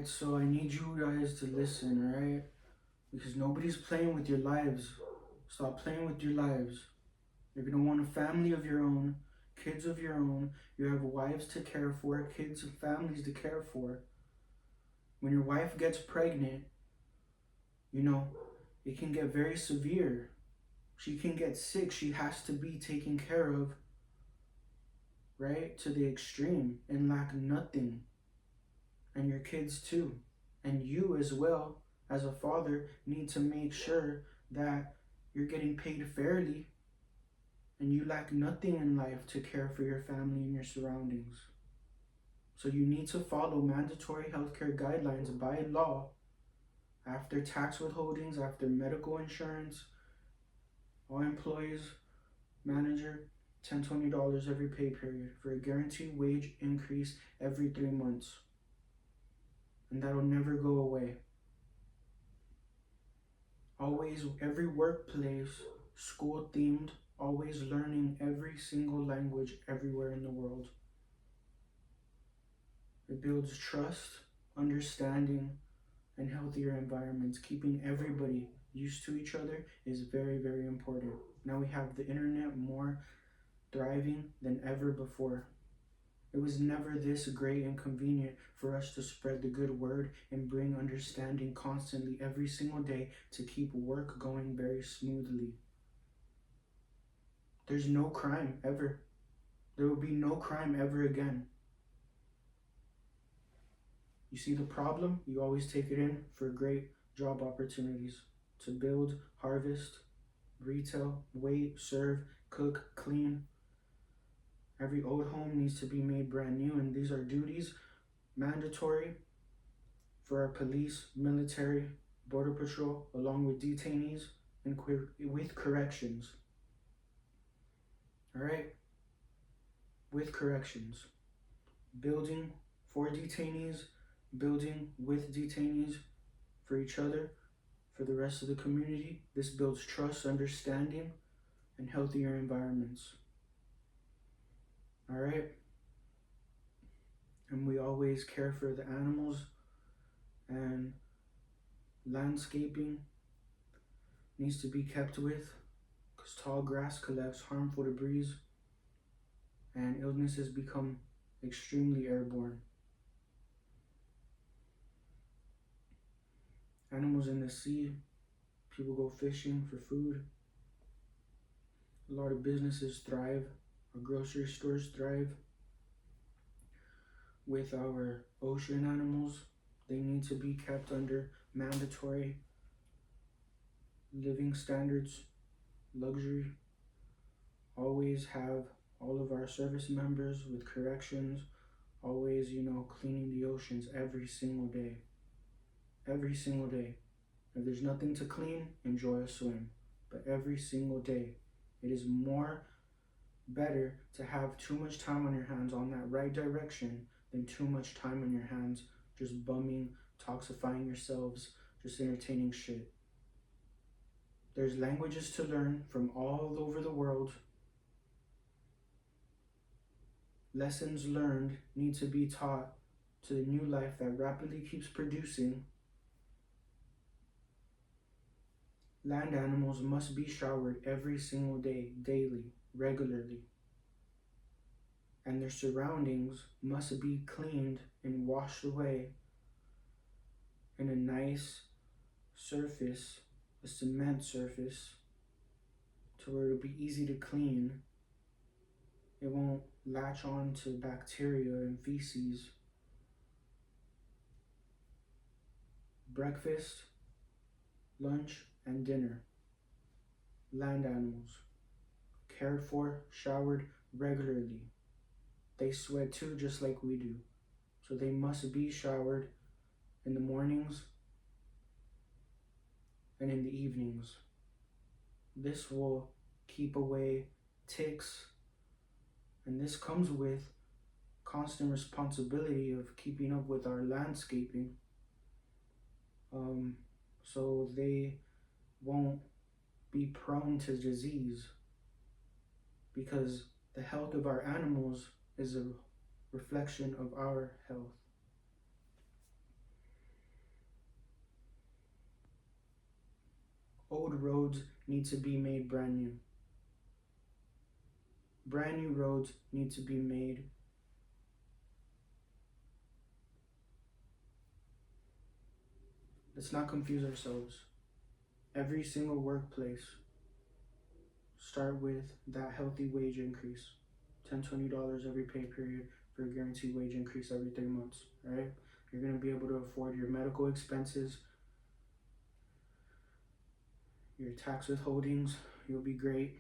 Alright, so I need you guys to listen, alright? Because nobody's playing with your lives. Stop playing with your lives. You're gonna want a family of your own, kids of your own. You have wives to care for, kids and families to care for. When your wife gets pregnant, you know, it can get very severe. She can get sick. She has to be taken care of, right? To the extreme and lack nothing. And your kids too. And you as well, as a father, need to make sure that you're getting paid fairly and you lack nothing in life to care for your family and your surroundings. So you need to follow mandatory healthcare guidelines by law after tax withholdings, after medical insurance. All employees, manager, $10, $20 every pay period for a guaranteed wage increase every 3 months. And that'll never go away. Always, every workplace, school themed, always learning every single language everywhere in the world. It builds trust, understanding, and healthier environments. Keeping everybody used to each other is very, very important. Now we have the internet more thriving than ever before. It was never this great and convenient for us to spread the good word and bring understanding constantly every single day to keep work going very smoothly. There's no crime ever. There will be no crime ever again. You see the problem? You always take it in for great job opportunities to build, harvest, retail, wait, serve, cook, clean. Every old home needs to be made brand new, and these are duties mandatory for our police, military, border patrol, along with detainees and with corrections. All right? With corrections. Building for detainees, building with detainees for each other, for the rest of the community. This builds trust, understanding, and healthier environments. All right? And we always care for the animals, and landscaping needs to be kept with, because tall grass collects harmful debris and illnesses become extremely airborne. Animals in the sea, people go fishing for food. A lot of businesses thrive, our grocery stores thrive. With our ocean animals, they need to be kept under mandatory living standards, luxury. Always have all of our service members with corrections, always, cleaning the oceans every single day. Every single day. If there's nothing to clean, enjoy a swim. But every single day. It is better to have too much time on your hands on that right direction than too much time on your hands just bumming, toxifying yourselves, just entertaining shit. There's languages to learn from all over the world. Lessons learned need to be taught to the new life that rapidly keeps producing. Land animals must be showered every single day, daily, regularly. And their surroundings must be cleaned and washed away in a nice surface, a cement surface, to where it'll be easy to clean. It won't latch on to bacteria and feces. Breakfast, lunch, and dinner. Land animals, cared for, showered regularly. They sweat too, just like we do. So they must be showered in the mornings and in the evenings. This will keep away ticks, and this comes with constant responsibility of keeping up with our landscaping, so they won't be prone to disease, because the health of our animals is a reflection of our health. Old roads need to be made brand new. Brand new roads need to be made. Let's not confuse ourselves. Every single workplace, start with that healthy wage increase. $10, $20 every pay period for a guaranteed wage increase every 3 months, right? You're going to be able to afford your medical expenses, your tax withholdings. You'll be great.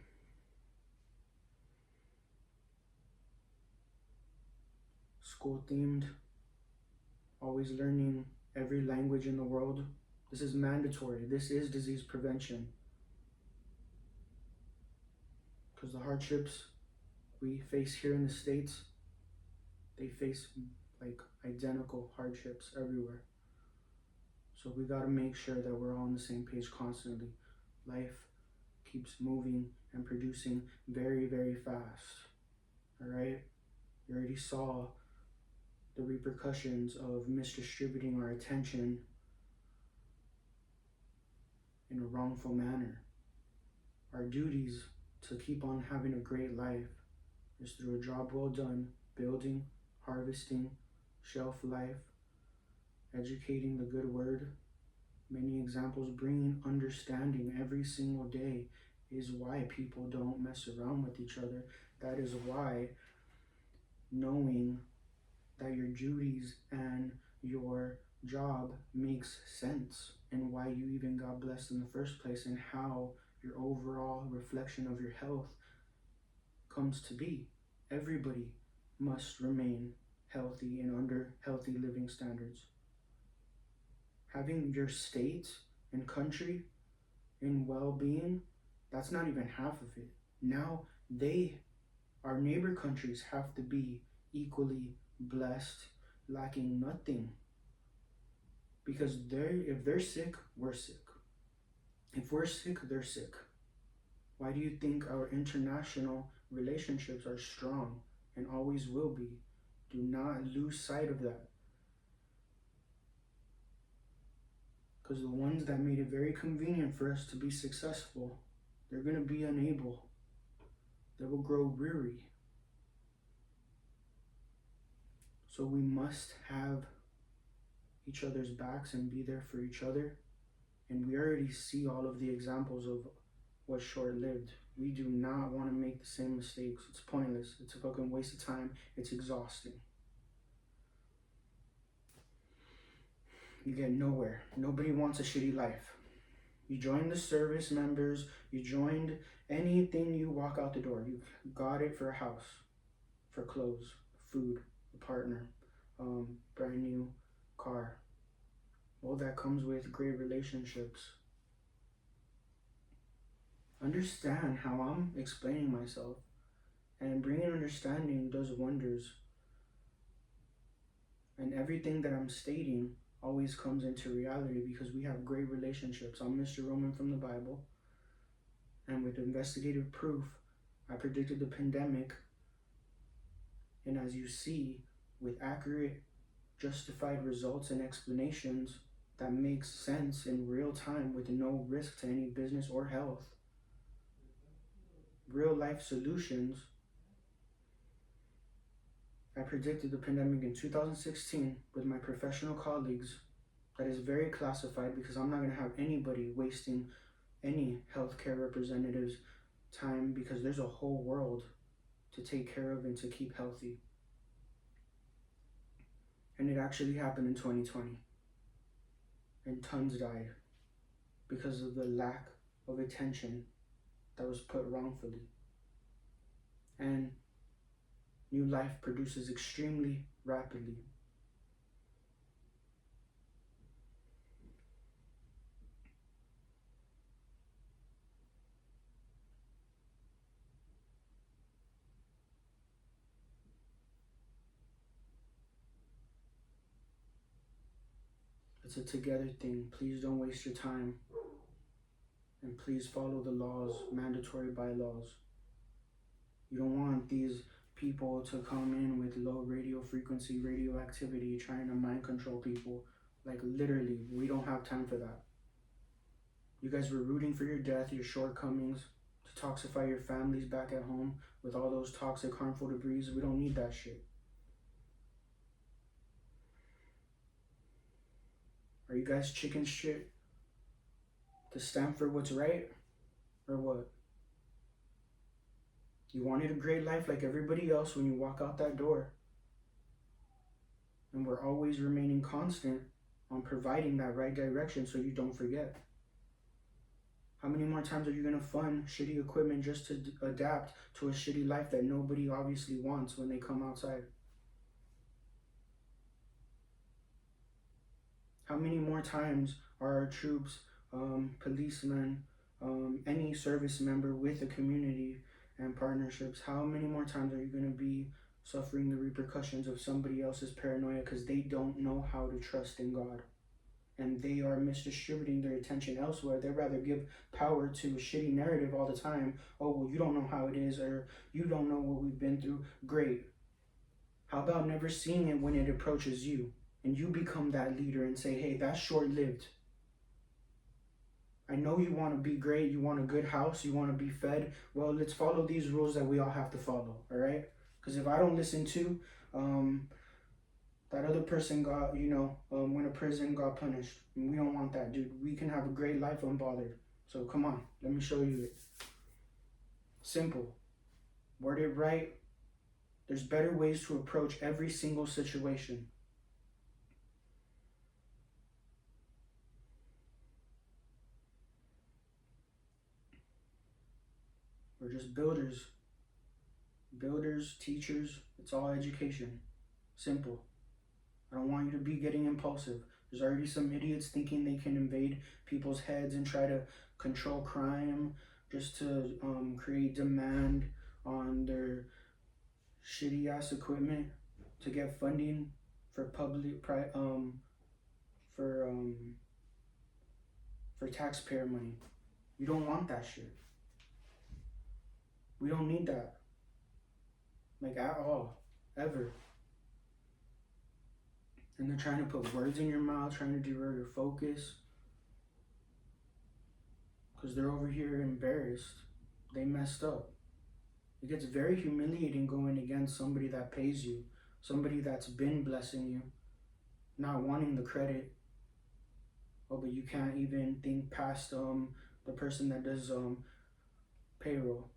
School themed, always learning every language in the world. This is mandatory. This is disease prevention. Because the hardships we face here in the States, they face like identical hardships everywhere. So we got to make sure that we're all on the same page constantly. Life keeps moving and producing very, very fast. All right? You already saw the repercussions of misdistributing our attention in a wrongful manner. Our duties to keep on having a great life is through a job well done, building, harvesting, shelf life, educating the good word. Many examples bringing understanding every single day is why people don't mess around with each other. That is why knowing that your duties and your job makes sense and why you even got blessed in the first place and how your overall reflection of your health comes to be. Everybody must remain healthy and under healthy living standards. Having your state and country in well-being, that's not even half of it. Now our neighbor countries have to be equally blessed, lacking nothing. Because if they're sick, we're sick. If we're sick, they're sick. Why do you think our international relationships are strong and always will be? Do not lose sight of that. Because the ones that made it very convenient for us to be successful, they're going to be unable. They will grow weary. So we must have each other's backs and be there for each other. And we already see all of the examples of what's short-lived. We do not want to make the same mistakes. It's pointless. It's a fucking waste of time. It's exhausting. You get nowhere. Nobody wants a shitty life. You join the service members, you joined anything, you walk out the door. You got it for a house, for clothes, food, a partner, brand new car. All that comes with great relationships. Understand how I'm explaining myself, and bringing understanding does wonders. And everything that I'm stating always comes into reality because we have great relationships. I'm Mr. Roman from the Bible, and with investigative proof, I predicted the pandemic. And as you see, with accurate, justified results and explanations that makes sense in real time with no risk to any business or health, real life solutions. I predicted the pandemic in 2016 with my professional colleagues. That is very classified because I'm not going to have anybody wasting any healthcare representative's time because there's a whole world to take care of and to keep healthy. And it actually happened in 2020. And tons died because of the lack of attention that was put wrongfully. And new life produces extremely rapidly. It's a together thing. Please don't waste your time. And please follow the laws, mandatory bylaws. You don't want these people to come in with low radio frequency, radioactivity, trying to mind control people. Like literally, we don't have time for that. You guys were rooting for your death, your shortcomings, to toxify your families back at home with all those toxic, harmful debris. We don't need that shit. Are you guys chicken shit to stand for what's right? Or what? You wanted a great life like everybody else when you walk out that door. And we're always remaining constant on providing that right direction so you don't forget. How many more times are you going to fund shitty equipment just to adapt to a shitty life that nobody obviously wants when they come outside? How many more times are our troops, policemen, any service member with a community and partnerships, how many more times are you going to be suffering the repercussions of somebody else's paranoia because they don't know how to trust in God? And they are misdistributing their attention elsewhere. They'd rather give power to a shitty narrative all the time. Oh, well, you don't know how it is, or you don't know what we've been through. Great. How about never seeing it when it approaches you? And you become that leader and say, hey, that's short-lived. I know you want to be great. You want a good house. You want to be fed. Well, let's follow these rules that we all have to follow, all right? Because if I don't listen to that other person got, went to prison, got punished. And we don't want that, dude. We can have a great life unbothered. So come on, let me show you it. Simple. Word it right. There's better ways to approach every single situation. We're just builders. Builders, teachers, it's all education. Simple. I don't want you to be getting impulsive. There's already some idiots thinking they can invade people's heads and try to control crime just to create demand on their shitty ass equipment to get funding for for taxpayer money. You don't want that shit. We don't need that. Like at all. Ever. And they're trying to put words in your mouth, trying to divert your focus. Because they're over here embarrassed. They messed up. It gets very humiliating going against somebody that pays you. Somebody that's been blessing you. Not wanting the credit. Oh, but you can't even think past the person that does payroll.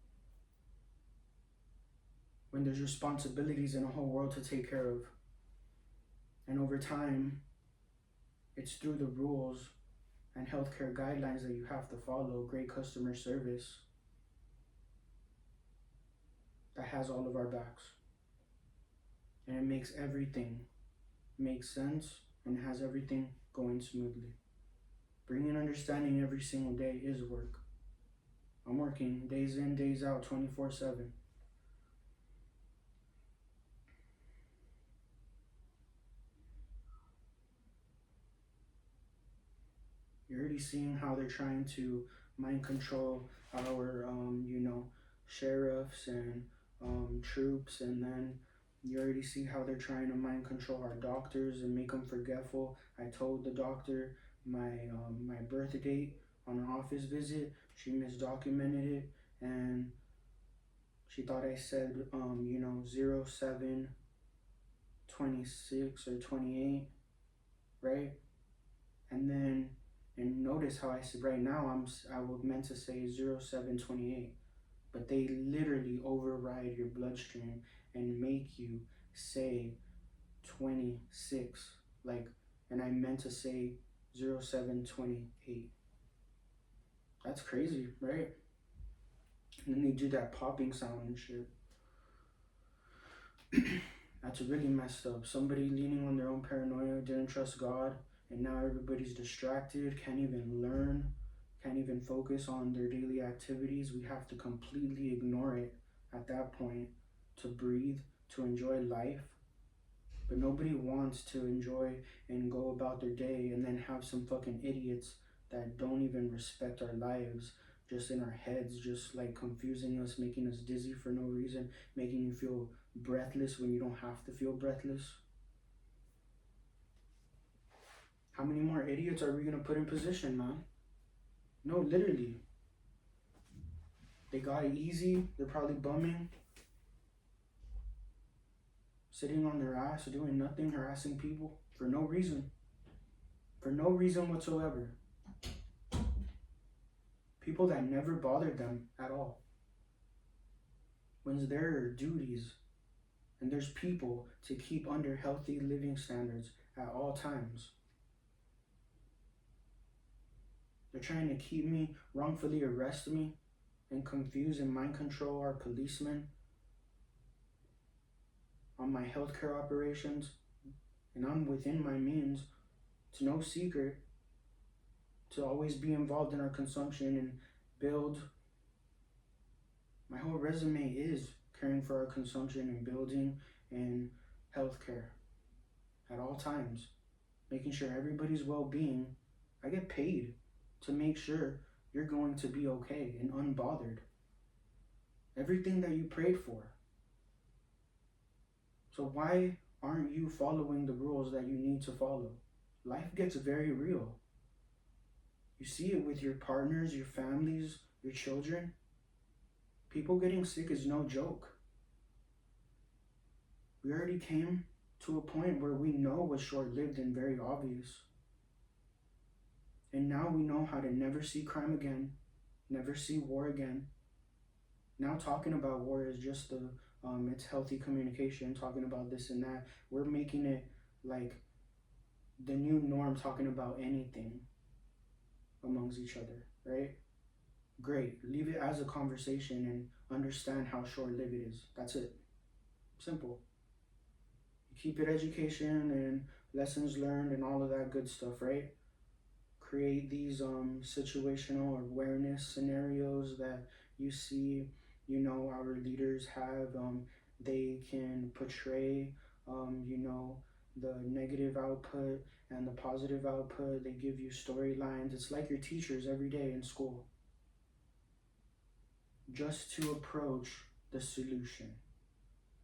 When there's responsibilities in a whole world to take care of. And over time, it's through the rules and healthcare guidelines that you have to follow, great customer service, that has all of our backs. And it makes everything make sense and has everything going smoothly. Bringing understanding every single day is work. I'm working days in, days out, 24/7. You're already seeing how they're trying to mind control our, sheriffs and troops, and then you already see how they're trying to mind control our doctors and make them forgetful. I told the doctor my birth date on an office visit. She misdocumented it, and she thought I said 07/26 or 28, right? And notice how I said right now I was meant to say 07/28, but they literally override your bloodstream and make you say 26, and I meant to say 07/28. That's crazy, right? And then they do that popping sound and shit. That's really messed up. Somebody leaning on their own paranoia, didn't trust God, and now everybody's distracted, can't even learn, can't even focus on their daily activities. We have to completely ignore it at that point to breathe, to enjoy life. But nobody wants to enjoy and go about their day and then have some fucking idiots that don't even respect our lives just in our heads, just like confusing us, making us dizzy for no reason, making you feel breathless when you don't have to feel breathless. How many more idiots are we gonna put in position, man? No, literally. They got it easy. They're probably bumming, sitting on their ass, doing nothing, harassing people for no reason. For no reason whatsoever. People that never bothered them at all. When there are duties and there's people to keep under healthy living standards at all times. They're trying to keep me, wrongfully arrest me, and confuse and mind control our policemen on my healthcare operations. And I'm within my means. It's no secret to always be involved in our consumption and build. My whole resume is caring for our consumption and building and healthcare at all times, making sure everybody's well-being. I get paid to make sure you're going to be okay and unbothered. Everything that you prayed for. So why aren't you following the rules that you need to follow? Life gets very real. You see it with your partners, your families, your children. People getting sick is no joke. We already came to a point where we know what's short-lived and very obvious. And now we know how to never see crime again, never see war again. Now talking about war is just it's healthy communication, talking about this and that. We're making it like the new norm, talking about anything amongst each other, right? Great. Leave it as a conversation and understand how short-lived it is. That's it. Simple. You keep it education and lessons learned and all of that good stuff, right? Create these situational awareness scenarios that you see, our leaders have. They can portray, the negative output and the positive output. They give you storylines. It's like your teachers every day in school. Just to approach the solution.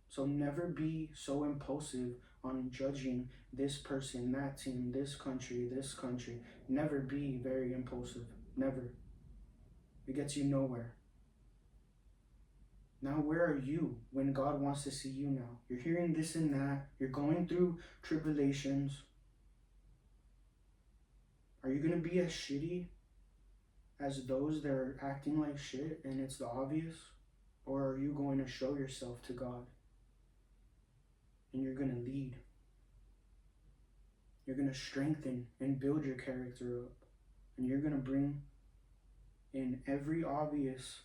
So never be so impulsive on judging this person, that team, this country. Never be very impulsive. Never. It gets you nowhere. Now where are you when God wants to see you now? You're hearing this and that. You're going through tribulations. Are you going to be as shitty as those that are acting like shit and it's the obvious? Or are you going to show yourself to God? And you're going to lead. You're going to strengthen and build your character up. And you're going to bring in every obvious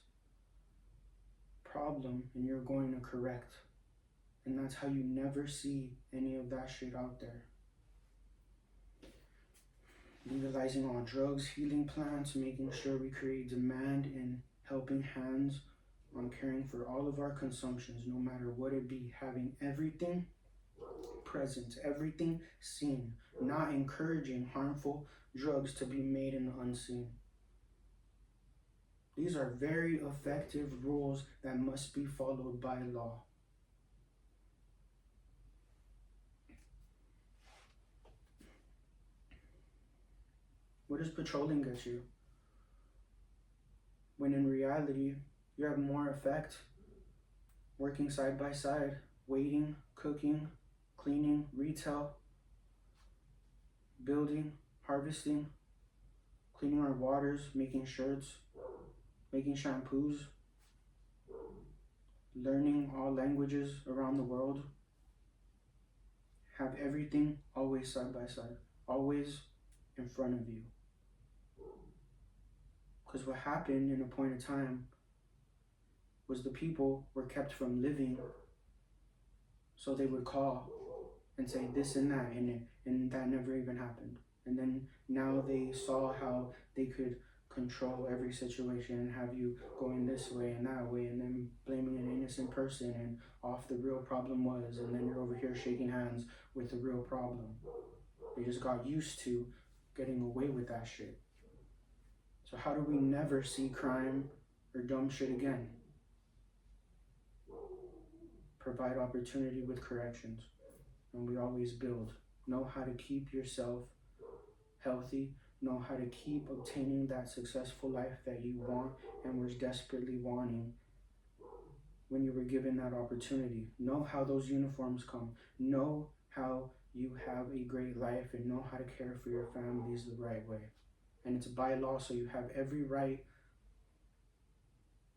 problem and you're going to correct. And that's how you never see any of that shit out there. Legalizing all drugs, healing plants, making sure we create demand and helping hands on caring for all of our consumptions, no matter what it be, having everything present, everything seen, not encouraging harmful drugs to be made in the unseen. These are very effective rules that must be followed by law. What does patrolling get you? When in reality, you have more effect working side by side, waiting, cooking, cleaning, retail, building, harvesting, cleaning our waters, making shirts, making shampoos, learning all languages around the world. Have everything always side by side, always in front of you. Because what happened in a point of time was the people were kept from living, so they would call and say this and that, and that never even happened. And then now they saw how they could control every situation and have you going this way and that way, and then blaming an innocent person and off the real problem was, and then you're over here shaking hands with the real problem. They just got used to getting away with that shit. So how do we never see crime or dumb shit again? Provide opportunity with corrections, and we always build. Know how to keep yourself healthy, know how to keep obtaining that successful life that you want and was desperately wanting when you were given that opportunity. Know how those uniforms come. Know how you have a great life and know how to care for your families the right way. And it's by law, so you have every right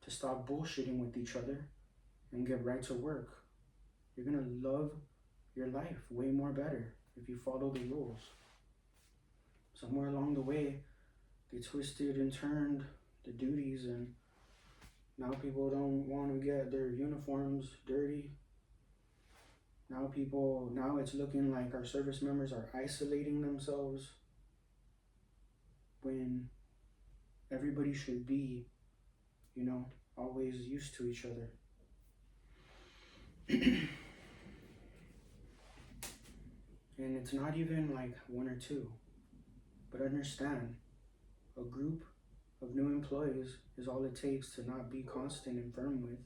to stop bullshitting with each other and get right to work. You're gonna love your life way more better if you follow the rules. Somewhere along the way, they twisted and turned the duties, and now people don't want to get their uniforms dirty. Now it's looking like our service members are isolating themselves when everybody should be, always used to each other. And it's not even like one or two, but understand, a group of new employees is all it takes to not be constant and firm with,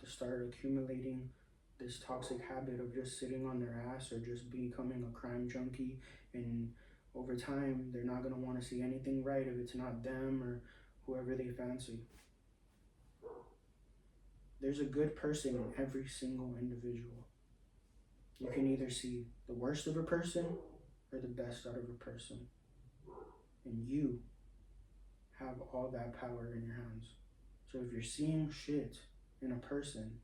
to start accumulating this toxic habit of just sitting on their ass or just becoming a crime junkie. And over time, they're not going to want to see anything right if it's not them or whoever they fancy. There's a good person in every single individual. You can either see the worst of a person or the best out of a person. And you have all that power in your hands. So if you're seeing shit in a person,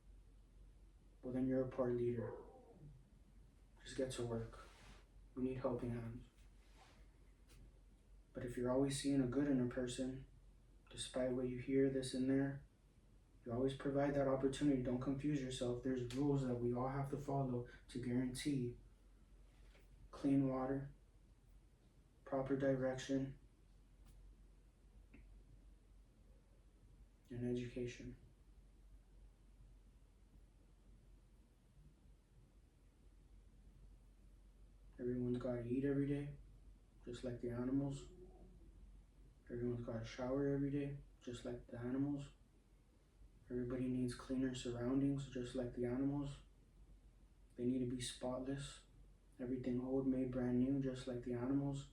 well, then you're a poor leader. Just get to work. We need helping hands. But if you're always seeing a good in a person, despite what you hear, this and there, you always provide that opportunity. Don't confuse yourself. There's rules that we all have to follow to guarantee clean water, proper direction, and education. Everyone's got to eat every day, just like the animals. Everyone's got to shower every day, just like the animals. Everybody needs cleaner surroundings, just like the animals. They need to be spotless. Everything old made brand new, just like the animals.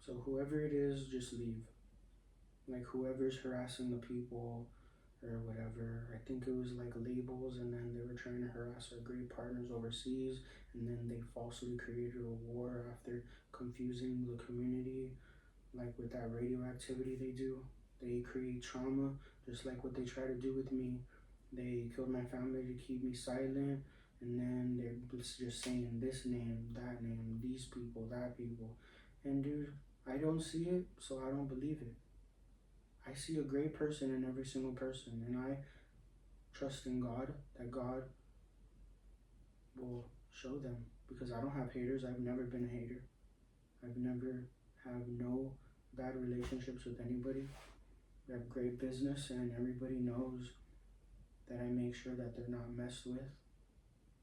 So whoever it is, just leave. Like whoever's harassing the people or whatever. I think it was like labels, and then they were trying to harass our great partners overseas, and then they falsely created a war after confusing the community, like with that radioactivity they do. They create trauma, just like what they try to do with me. They killed my family to keep me silent, and then they're just saying this name, that name, these people, that people. And dude, I don't see it, so I don't believe it. I see a great person in every single person, and I trust in God that God will show them, because I don't have haters. I've never been a hater. I've never have no bad relationships with anybody. We have great business, and everybody knows that I make sure that they're not messed with.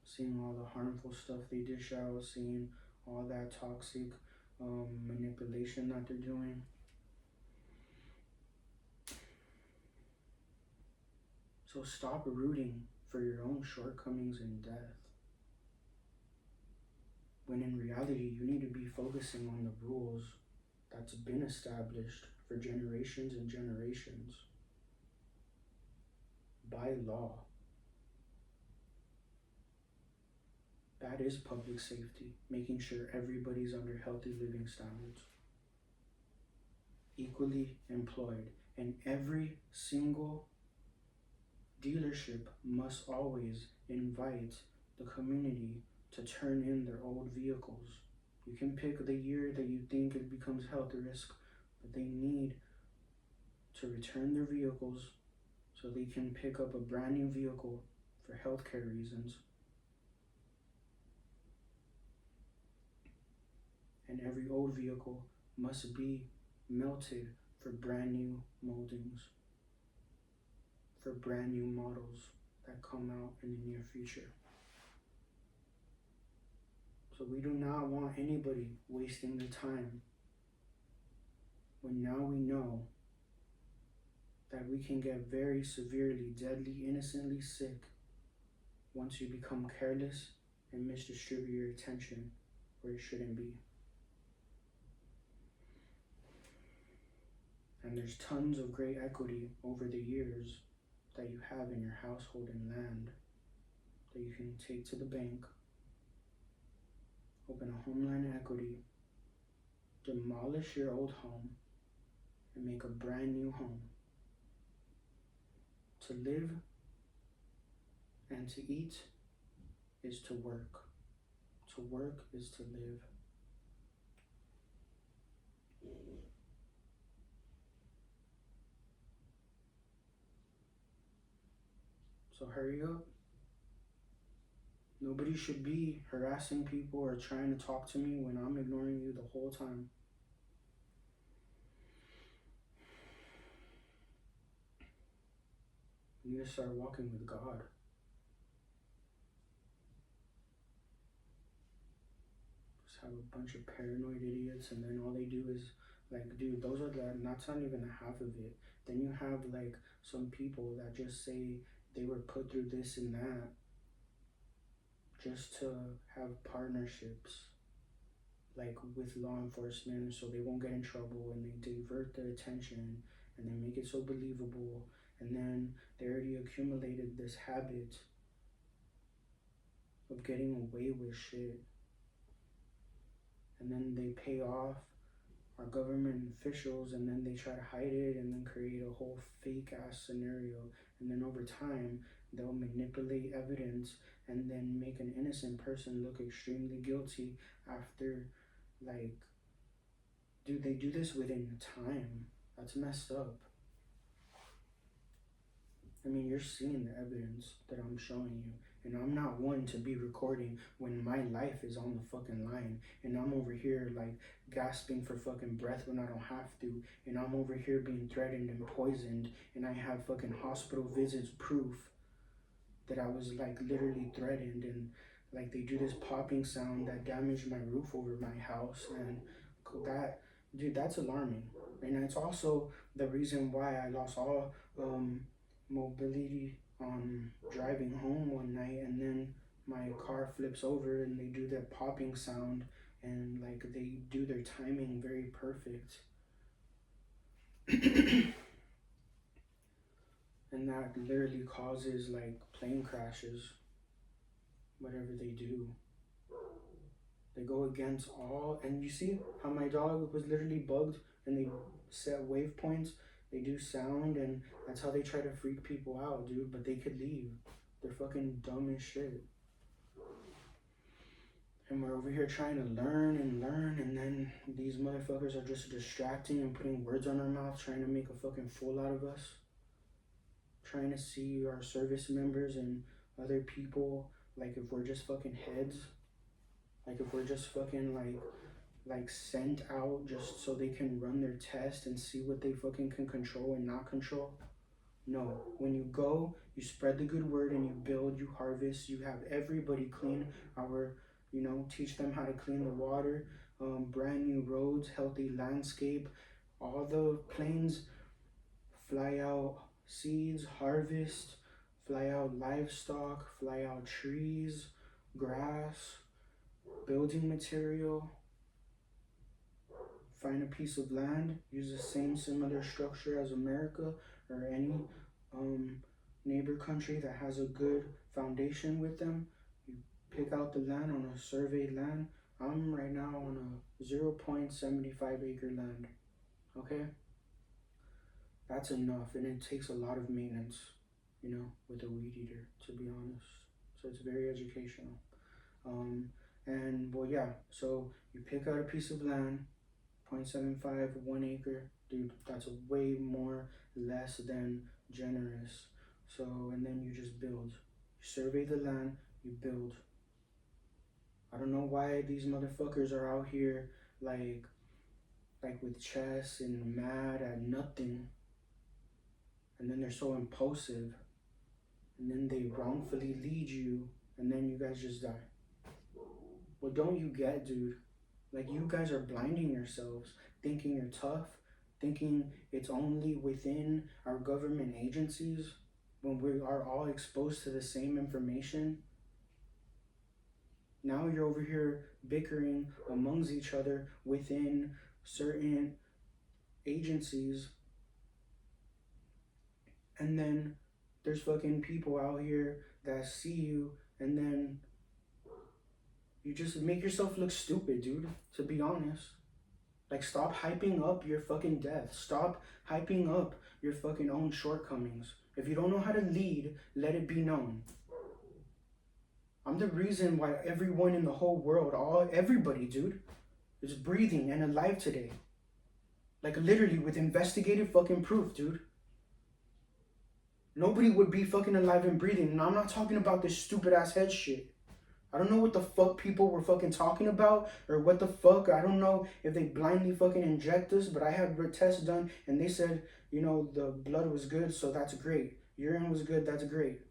Seeing all the harmful stuff they dish out, seeing all that toxic manipulation that they're doing. So stop rooting for your own shortcomings and death, when in reality you need to be focusing on the rules that's been established for generations and generations by law. That is public safety, making sure everybody's under healthy living standards, equally employed, and every single dealership must always invite the community to turn in their old vehicles. You can pick the year that you think it becomes health risk, but they need to return their vehicles so they can pick up a brand new vehicle for healthcare reasons. And every old vehicle must be melted for brand new moldings, for brand new models that come out in the near future. So we do not want anybody wasting their time when now we know that we can get very severely, deadly, innocently sick once you become careless and misdistribute your attention where it shouldn't be. And there's tons of great equity over the years that you have in your household and land that you can take to the bank, open a home line of equity, demolish your old home, and make a brand new home. To live and to eat is to work. To work is to live. So hurry up. Nobody should be harassing people or trying to talk to me when I'm ignoring you the whole time. You need to start walking with God. Just have a bunch of paranoid idiots, and then all they do is, like, dude, those are that's not even the half of it. Then you have, like, some people that just say they were put through this and that just to have partnerships, like, with law enforcement so they won't get in trouble, and they divert their attention and they make it so believable, and then they already accumulated this habit of getting away with shit, and then they pay off our government officials, and then they try to hide it and then create a whole fake ass scenario, and then over time they'll manipulate evidence and then make an innocent person look extremely guilty after, like, dude, they do this within time. That's messed up. I mean, you're seeing the evidence that I'm showing you, and I'm not one to be recording when my life is on the fucking line, and I'm over here, like, gasping for fucking breath when I don't have to, and I'm over here being threatened and poisoned, and I have fucking hospital visits proof that I was, like, literally threatened, and, like, they do this popping sound that damaged my roof over my house, and that, dude, that's alarming. And it's also the reason why I lost all mobility on driving home one night, and then my car flips over and they do that popping sound, and, like, they do their timing very perfect. And that literally causes, like, plane crashes, whatever they do. They go against all, and you see how my dog was literally bugged, and they set waypoints, they do sound, and that's how they try to freak people out, dude, but they could leave. They're fucking dumb as shit. And we're over here trying to learn, and then these motherfuckers are just distracting and putting words on our mouth, trying to make a fucking fool out of us. Trying to see our service members and other people, like, if we're just fucking heads. Like, if we're just fucking, like sent out just so they can run their test and see what they fucking can control and not control. No, when you go, you spread the good word and you build, you harvest, you have everybody clean our, teach them how to clean the water, brand new roads, healthy landscape, all the planes, fly out seeds, harvest, fly out livestock, fly out trees, grass, building material. Find a piece of land, use the same similar structure as America or any neighbor country that has a good foundation with them. You pick out the land on a surveyed land. I'm right now on a 0.75 acre land. Okay? That's enough, and it takes a lot of maintenance, with a weed eater, to be honest. So it's very educational. And well, yeah, so you pick out a piece of land, 0.75, 1 acre, dude, that's way more less than generous. So, and then you just build. You survey the land, you build. I don't know why these motherfuckers are out here like with chess and mad at nothing. And then they're so impulsive. And then they wrongfully lead you, and then you guys just die. What don't you get, dude? Like, you guys are blinding yourselves, thinking you're tough, thinking it's only within our government agencies when we are all exposed to the same information. Now you're over here bickering amongst each other within certain agencies, and then there's fucking people out here that see you, and then you just make yourself look stupid, dude, to be honest. Like, stop hyping up your fucking death. Stop hyping up your fucking own shortcomings. If you don't know how to lead, let it be known. I'm the reason why everyone in the whole world, everybody, dude, is breathing and alive today. Like, literally with investigative fucking proof, dude. Nobody would be fucking alive and breathing. And I'm not talking about this stupid ass head shit. I don't know what the fuck people were fucking talking about, or what the fuck. I don't know if they blindly fucking inject us, but I had tests done and they said, you know, the blood was good, so that's great. Urine was good, that's great.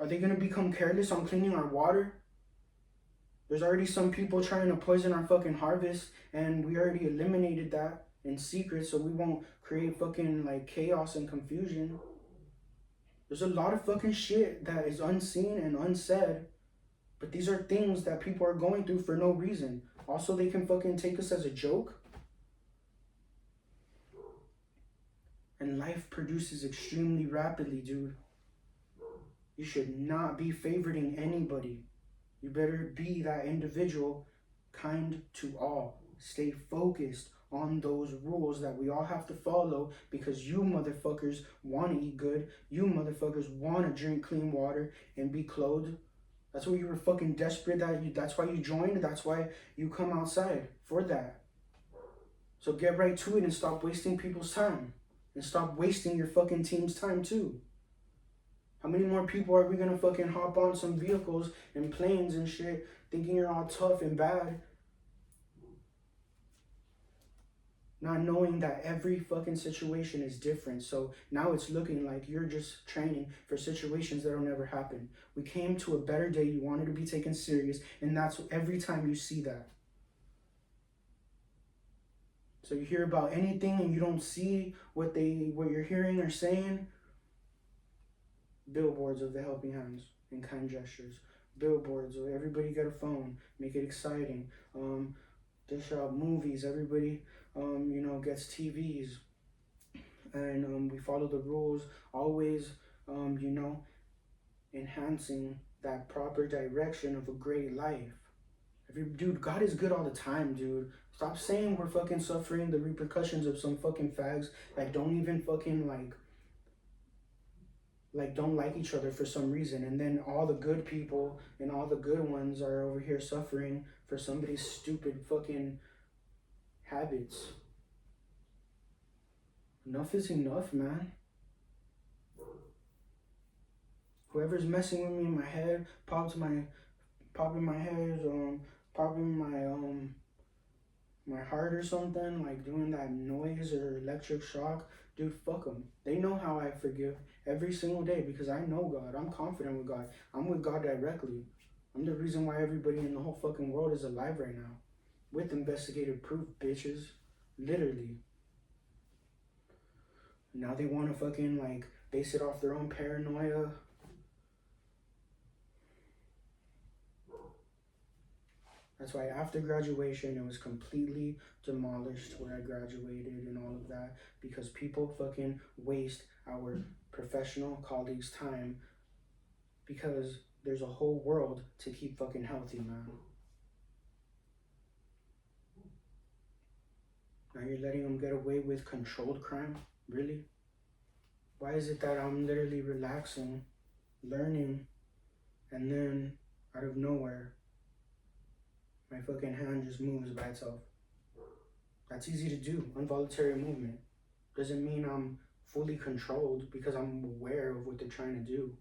Are they gonna become careless on cleaning our water? There's already some people trying to poison our fucking harvest, and we already eliminated that in secret so we won't create fucking like chaos and confusion. There's a lot of fucking shit that is unseen and unsaid, but these are things that people are going through for no reason. Also, they can fucking take us as a joke. And life produces extremely rapidly, dude. You should not be favoriting anybody. You better be that individual, kind to all. Stay focused on those rules that we all have to follow, because you motherfuckers want to eat good. You motherfuckers want to drink clean water and be clothed. That's why you were fucking desperate. That's why you joined. That's why you come outside for that. So get right to it and stop wasting people's time. And stop wasting your fucking team's time too. How many more people are we gonna fucking hop on some vehicles and planes and shit thinking you're all tough and bad? Not knowing that every fucking situation is different. So now it's looking like you're just training for situations that'll never happen. We came to a better day. You wanted to be taken serious. And that's every time you see that. So you hear about anything and you don't see what you're hearing or saying. Billboards of the helping hands and kind gestures. Billboards of everybody get a phone. Make it exciting. Dish out movies. Everybody gets TVs, and we follow the rules, always, enhancing that proper direction of a great life. Dude, God is good all the time, dude. Stop saying we're fucking suffering the repercussions of some fucking fags that don't even fucking don't like each other for some reason, and then all the good people and all the good ones are over here suffering for somebody's stupid fucking habits. Enough is enough, man. Whoever's messing with me in my head, popping my head, popping my heart or something, like doing that noise or electric shock, dude, fuck them. They know how I forgive every single day because I know God. I'm confident with God. I'm with God directly. I'm the reason why everybody in the whole fucking world is alive right now. With investigative proof, bitches. Literally. Now they want to fucking base it off their own paranoia. That's why after graduation, it was completely demolished where I graduated and all of that, because people fucking waste our professional colleagues' time because there's a whole world to keep fucking healthy, man. Now you're letting them get away with controlled crime? Really? Why is it that I'm literally relaxing, learning, and then out of nowhere, my fucking hand just moves by itself? That's easy to do. Involuntary movement. Doesn't mean I'm fully controlled because I'm aware of what they're trying to do.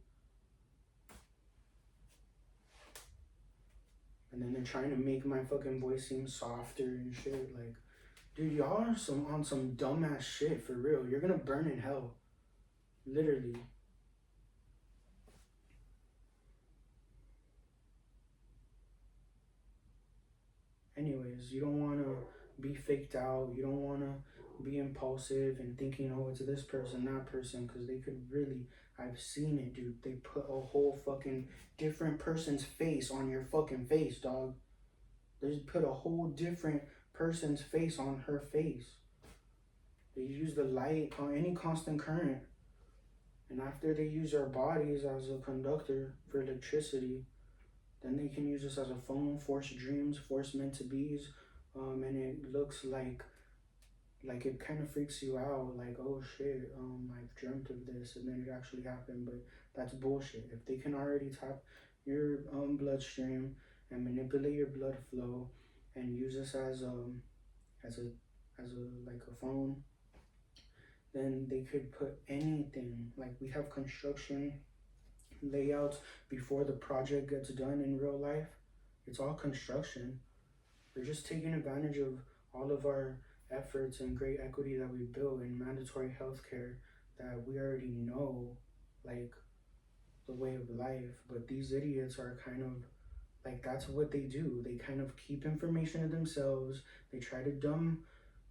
And then they're trying to make my fucking voice seem softer and shit. Like, dude, y'all are on some dumbass shit, for real. You're gonna burn in hell. Literally. Anyways. is. You don't want to be faked out. You don't want to be impulsive and thinking, oh, it's this person, that person, because they could really, I've seen it, dude. They put a whole fucking different person's face on your fucking face, dog. They just put a whole different person's face on her face. They use the light on any constant current. And after they use our bodies as a conductor for electricity, then they can use us as a phone, force dreams, force meant to be's, and it looks like it kind of freaks you out, like, oh shit, I've dreamt of this, and then it actually happened. But that's bullshit. If they can already tap your bloodstream and manipulate your blood flow and use us as a like a phone, then they could put anything. Like, we have construction layouts before the project gets done in real life. It's all construction. They're just taking advantage of all of our efforts and great equity that we built in mandatory healthcare that we already know, like, the way of life. But these idiots are kind of like, that's what they do. They kind of keep information to themselves. They try to dumb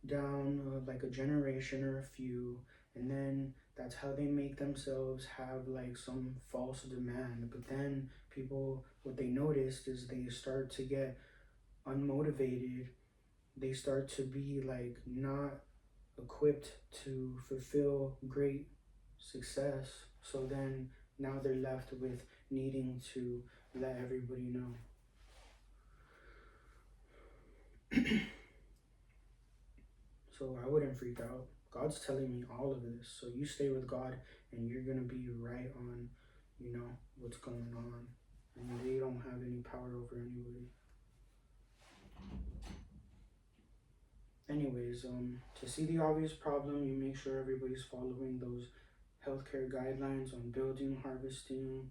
down like a generation or a few, and then that's how they make themselves have like some false demand. But then people, what they noticed is they start to get unmotivated. They start to be like not equipped to fulfill great success. So then now they're left with needing to let everybody know. So I wouldn't freak out. God's telling me all of this. So you stay with God and you're going to be right on, what's going on. And they don't have any power over anybody. Anyways, to see the obvious problem, you make sure everybody's following those healthcare guidelines on building, harvesting,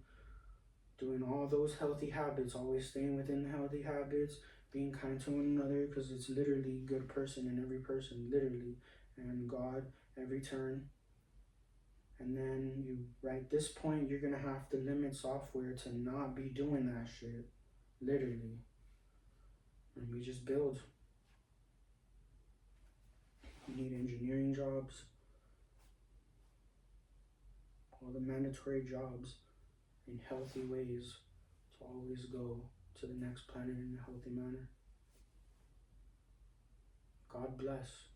doing all those healthy habits, always staying within the healthy habits, being kind to one another, because it's literally good person in every person, literally, and God every turn. And then you, right this point, you're gonna have to limit software to not be doing that shit, literally. And we just build. You need engineering jobs, all the mandatory jobs in healthy ways to always go to the next planet in a healthy manner. God bless.